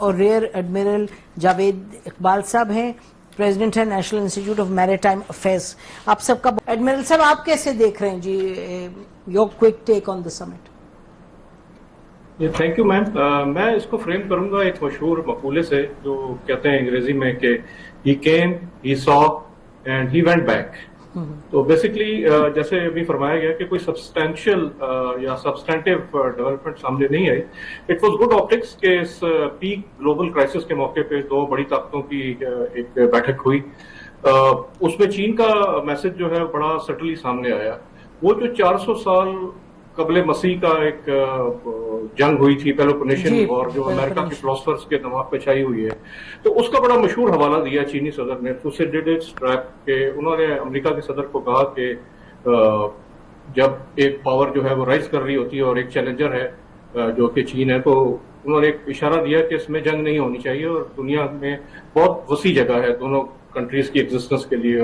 اور rear admiral Javed Iqbal صاحب ہیں، پریزیڈنٹ ہے نیشنل انسٹیٹیوٹ آف میری ٹائم افیئرس. آپ سب کا ایڈمرل صاحب آپ کیسے دیکھ رہے ہیں جی your quick take on the summit? Thank you ma'am. میں اس کو فریم کروں گا ایک مشہور مقولے سے جو کہتے ہیں انگریزی میں کہ ہی کیم، ہی سا اینڈ ہی وینٹ بیک. تو بیسکلی جیسے ابھی فرمایا گیا کہ کوئی سبسٹینشیل یا سبسٹینٹیو ڈیولپمنٹ سامنے نہیں آئی. اٹ واز گڈ آپٹکس کہ اس پیک گلوبل کرائسس کے موقع پہ دو بڑی طاقتوں کی ایک بیٹھک ہوئی. اس میں چین کا میسج جو ہے بڑا سٹلی سامنے آیا. وہ جو 400 سال قبل مسیح کا ایک جنگ ہوئی تھی پیلوپونیشین اور جو امریکہ کے فلاسفرز کے دماغ پہ چھائی ہوئی ہے، تو اس کا بڑا مشہور حوالہ دیا چینی صدر نے تھوسیڈیڈس ٹریپ کہ انہوں نے امریکہ کے صدر کو کہا کہ جب ایک پاور جو ہے وہ رائز کر رہی ہوتی ہے اور ایک چیلنجر ہے جو کہ چین ہے، تو انہوں نے ایک اشارہ دیا کہ اس میں جنگ نہیں ہونی چاہیے اور دنیا میں بہت وسیع جگہ ہے دونوں کنٹریز کی ایگزسٹنس کے لیے.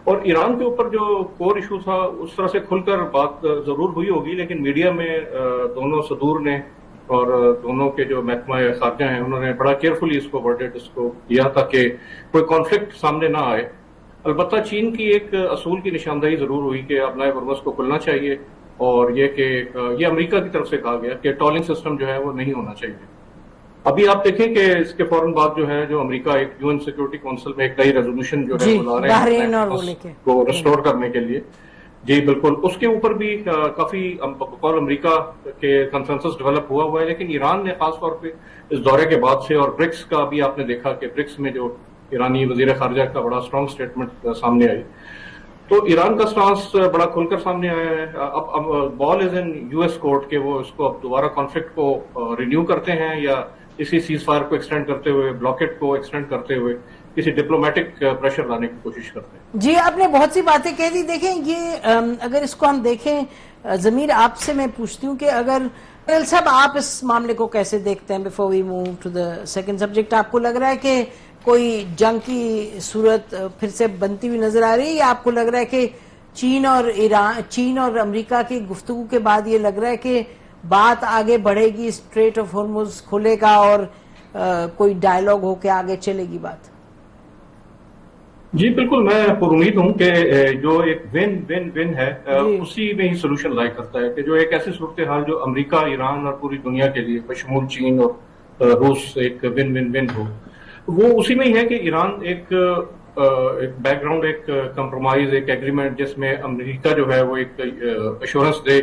اور ایران کے اوپر جو کور ایشو تھا اس طرح سے کھل کر بات ضرور ہوئی ہوگی، لیکن میڈیا میں دونوں صدور نے اور دونوں کے جو محکمہ خارجہ ہیں انہوں نے بڑا کیئرفلی اس کو ورڈڈ اس کو کیا تاکہ کوئی کانفلکٹ سامنے نہ آئے. البتہ چین کی ایک اصول کی نشاندہی ضرور ہوئی کہ ابنائے ہرمز کو کھلنا چاہیے، اور یہ کہ یہ امریکہ کی طرف سے کہا گیا کہ ٹالنگ سسٹم جو ہے وہ نہیں ہونا چاہیے. ابھی آپ دیکھیں کہ اس کے فوراً بعد جو ہے جو امریکہ ایک UN سیکورٹی کونسل میں ایک نئی ریزولوشن جو ہے بنا رہے ہیں کو ریسٹور کرنے کے لیے. جی بالکل، اس کے اوپر بھی کافی بقول امریکہ کے کنسنسس ڈیولپ ہوا ہے. لیکن ایران نے خاص طور پہ اس دورے کے بعد سے، اور برکس کا بھی آپ نے دیکھا کہ برکس میں جو ایرانی وزیر خارجہ کا بڑا اسٹرانگ اسٹیٹمنٹ سامنے آئی، تو ایران کا سٹانس بڑا کھل کر سامنے آیا ہے. اب بال از ان US کورٹ کہ وہ اس کو اب دوبارہ کانفلکٹ کو رینیو کرتے ہیں یا اسی سیز فائر کو ایکسٹینڈ کرتے ہوئے، بلاکیٹ کو ایکسٹینڈ کرتے ہوئے کسی ڈپلومیٹک پریشر لانے کی کوشش کرتے ہیں. جی آپ نے بہت سی باتیں کہہ دی. دیکھیں یہ اگر اس کو ہم دیکھیں، ضمیر آپ سے میں پوچھتی ہوں کہ اگر صاحب آپ اس معاملے کو کیسے دیکھتے ہیں before we move to the second subject? آپ کو لگ رہا ہے کہ کوئی جنگ کی صورت پھر سے بنتی ہوئی نظر آ رہی ہے، یا آپ کو لگ رہا ہے کہ چین اور امریکہ کی گفتگو کے بعد یہ لگ رہا ہے کہ بات آگے بڑھے گی، اسٹریٹ آف ہارمز کھلے گا اور کوئی ڈائیلاگ ہو کے آگے چلے گی بات؟ جی بالکل، میں پر امید ہوں کہ جو ایک ون ون ون ہے اسی میں ہی سولوشن لائی کرتا ہے کہ جو ایک ایسی صورتحال جو امریکہ، ایران اور پوری دنیا کے لیے بشمول چین اور روس ایک ون ون ون ہو، وہ اسی میں ہی ہے کہ ایران ایک بیک گراؤنڈ، ایک کمپرومائز، ایک ایگریمنٹ جس میں امریکہ جو ہے وہ ایک ایشورنس دے،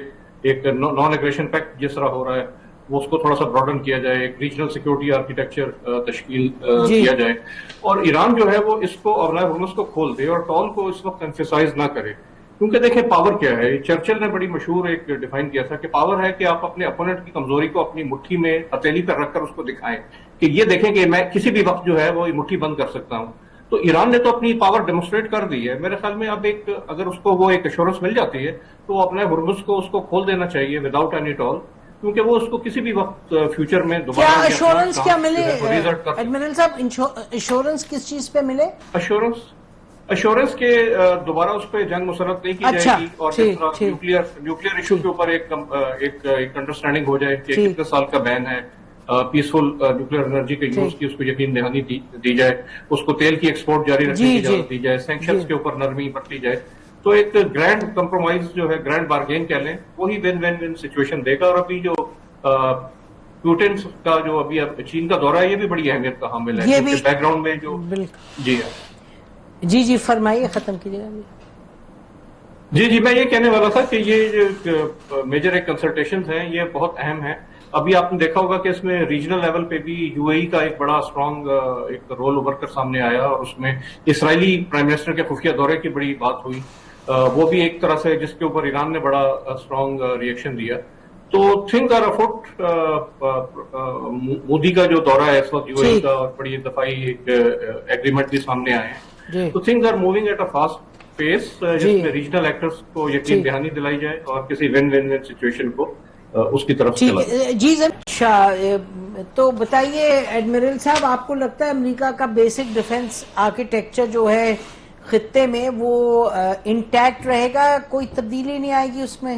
ایک نان ایگریشن پیکٹ جس طرح ہو رہا ہے وہ اس کو تھوڑا سا براڈن کیا جائے، ایک ریجنل سیکورٹی آرکیٹیکچر تشکیل کیا جائے، اور ایران جو ہے وہ اس کو ابنائے ہرمز کو کھول دے اور ٹال کو اس وقت ایمفیسائز نہ کرے. کیونکہ دیکھیں پاور کیا ہے، چرچل نے بڑی مشہور ایک ڈیفائن کیا تھا کہ پاور ہے کہ آپ اپنے اپوننٹ کی کمزوری کو اپنی مٹھی میں ہتھیلی پر رکھ کر اس کو دکھائیں کہ یہ دیکھیں کہ میں کسی بھی وقت جو ہے وہ مٹھی بند کر سکتا ہوں. تو ایران نے تو اپنی پاور ڈیمونسٹریٹ کر دی ہے. میرے خیال میں اب ایک اگر اس کو وہ ایک ایشورنس مل جاتی ہے تو اپنے ہرمز کو اس کو کھول دینا چاہیے وداؤٹ اینی ٹال، کیونکہ وہ اس کو کسی بھی وقت فیوچر میں دوبارہ کیا ایشورنس کیا ملے ایڈمرل صاحب؟ ایشورنس کس چیز پہ ملے؟ ایشورنس کے دوبارہ اس پہ جنگ مسلط نہیں کی جائے گی، اور نیوکلیئر ایشو کے اوپر ایک انڈرسٹینڈنگ ہو جائے کہ کتنے سال کا بین ہے پیسفل نیوکلیئر انرجی کے یوز کی، اس کو یقین دہانی دی جائے، اس کو تیل کی ایکسپورٹ جاری رکھنے کی اجازت دی جائے، سینکشنز کے اوپر نرمی برتی جائے. تو ایک گرینڈ کمپرومائز جو ہے، گرینڈ بارگین کہہ لیں، وہی ون ون ون سچویشن دے گا. اور ابھی جو پوٹن کا جو ابھی چین کا دورہ ہے یہ بھی بڑی اہمیت کا حامل ہے، بیک گراؤنڈ میں جو جی فرمائیے، ختم کیجیے. جی میں یہ کہنے والا تھا کہ یہ جو میجر ایک کنسلٹیشنز ہیں یہ بہت اہم ہیں. ابھی آپ نے دیکھا ہوگا کہ اس میں ریجنل لیول پہ بھی UAE کا ایک بڑا اسٹرانگ ایک رول ابھر کر سامنے آیا، اور اس میں اسرائیلی پرائم منسٹر کے خفیہ دورے کی بڑی بات ہوئی. وہ بھی ایک طرح سے جس کے اوپر ایران نے بڑا اسٹرانگ ریئیکشن دیا. تو تھنگز آر افوٹ. مودی کا جو دورہ ہے اس وقت UAE کا، اور بڑی دفاعی ایک ایگریمنٹ بھی سامنے آئے ہیں. تو things are moving at a fast pace جس میں ریجنل ایکٹرز کو یقین دہانی دلائی جائے اور کسی ون ون ون سچویشن کو اس کی طرف چلا جائے. جی تو بتائیے ایڈمرل صاحب، آپ کو لگتا ہے امریکہ کا بیسک ڈیفنس آرکیٹیکچر جو ہے خطے میں وہ انٹیکٹ رہے گا، کوئی تبدیلی نہیں آئے گی اس میں؟